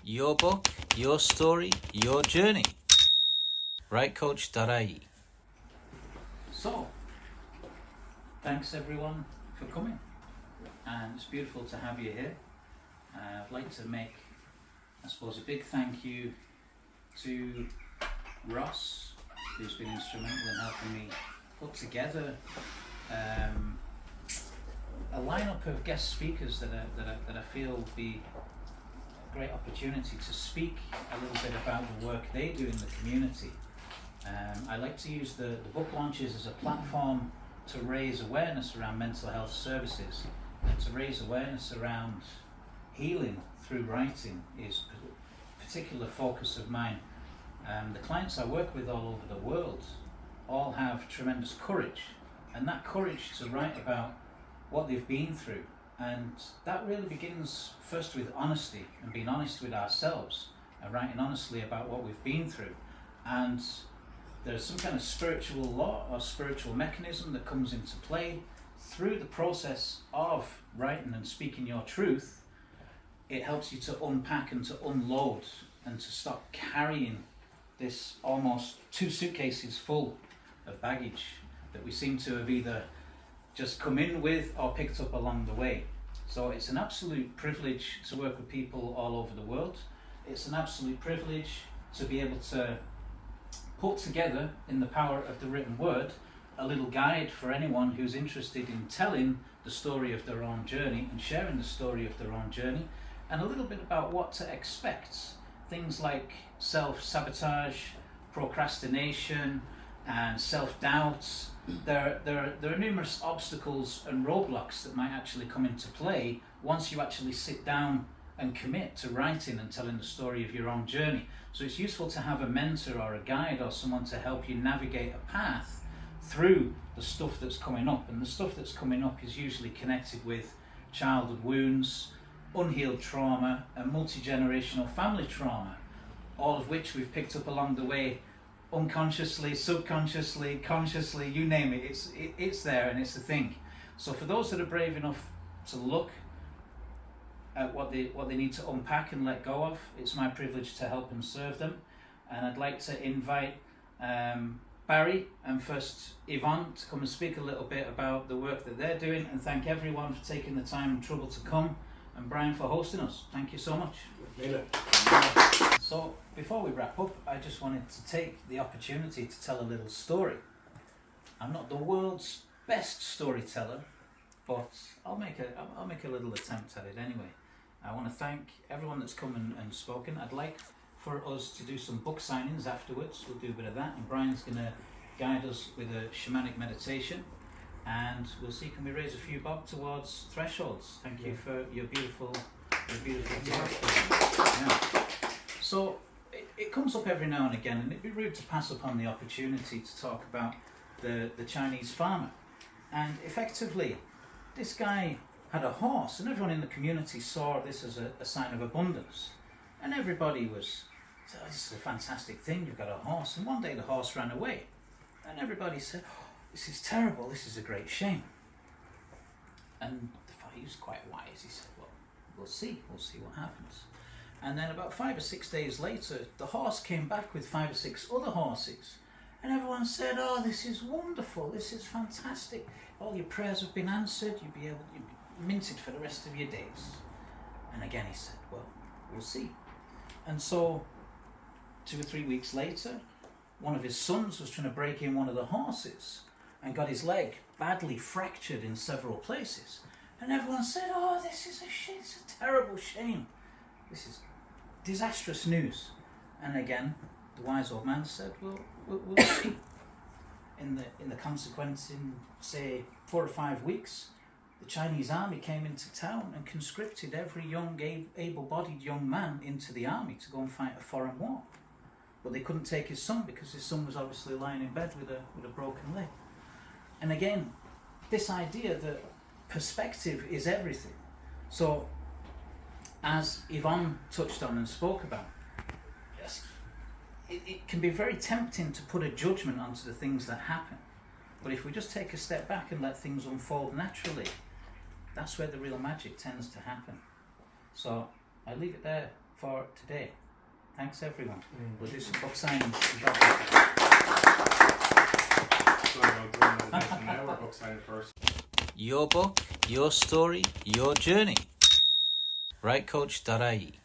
Your book, your story, your journey. Rightcoach.ie. So, thanks everyone for coming, and it's beautiful to have you here. I'd like to make, I suppose, a big thank you to Ross, who's been instrumental in helping me put together a lineup of guest speakers that I feel will be a great opportunity to speak a little bit about the work they do in the community. I like to use the book launches as a platform to raise awareness around mental health services, and to raise awareness around healing through writing is a particular focus of mine. The clients I work with all over the world all have tremendous courage, and that courage to write about what they've been through, and that really begins first with honesty and being honest with ourselves and writing honestly about what we've been through. And there's some kind of spiritual law or spiritual mechanism that comes into play through the process of writing and speaking your truth. It helps you to unpack and to unload and to stop carrying this almost 2 suitcases full of baggage that we seem to have either just come in with or picked up along the way. So it's an absolute privilege to work with people all over the world. It's an absolute privilege to be able to put together, in the power of the written word, a little guide for anyone who's interested in telling the story of their own journey and sharing the story of their own journey, and a little bit about what to expect. Things like self-sabotage, procrastination, and self-doubt. There are numerous obstacles and roadblocks that might actually come into play once you actually sit down and commit to writing and telling the story of your own journey. So it's useful to have a mentor or a guide or someone to help you navigate a path through the stuff that's coming up. And the stuff that's coming up is usually connected with childhood wounds, unhealed trauma, and multi-generational family trauma, all of which we've picked up along the way, unconsciously, subconsciously, consciously, you name it. It's there, and it's a thing. So for those that are brave enough to look at what they need to unpack and let go of, it's my privilege to help and serve them. And I'd like to invite Barry and first Yvonne to come and speak a little bit about the work that they're doing, and thank everyone for taking the time and trouble to come, and Brian for hosting us. Thank you so much. So before we wrap up, I just wanted to take the opportunity to tell a little story. I'm not the world's best storyteller, but I'll make a little attempt at it anyway. I want to thank everyone that's come and spoken. I'd like for us to do some book signings afterwards. We'll do a bit of that, and Brian's going to guide us with a shamanic meditation, and we'll see, can we raise a few bob towards thresholds. Thank you for your beautiful yeah. So it comes up every now and again, and it'd be rude to pass upon the opportunity to talk about the Chinese farmer. And effectively, this guy had a horse, and everyone in the community saw this as a sign of abundance. And everybody was, oh, this is a fantastic thing, you've got a horse. And one day the horse ran away, and everybody said, oh, this is terrible, this is a great shame. And he was quite wise. He said, well, we'll see what happens. And then about 5 or 6 days later, the horse came back with 5 or 6 other horses. And everyone said, oh, this is wonderful, this is fantastic. All your prayers have been answered, you'll be minted for the rest of your days. And again he said, well, we'll see. And so 2 or 3 weeks later, one of his sons was trying to break in one of the horses and got his leg badly fractured in several places. And everyone said, oh, this is a shame, it's a terrible shame. This is disastrous news. And again, the wise old man said, well, we'll see. In the consequence, in say 4 or 5 weeks, the Chinese army came into town and conscripted every young, able-bodied young man into the army to go and fight a foreign war. But they couldn't take his son because his son was obviously lying in bed with a broken leg. And again, this idea that perspective is everything. So, as Yvonne touched on and spoke about, yes, it can be very tempting to put a judgment onto the things that happen. But if we just take a step back and let things unfold naturally, that's where the real magic tends to happen. So I leave it there for today. Thanks everyone. We'll do some book signings. So I'll do a meditation now or book signing first? Your book, your story, your journey. Writecoach.ie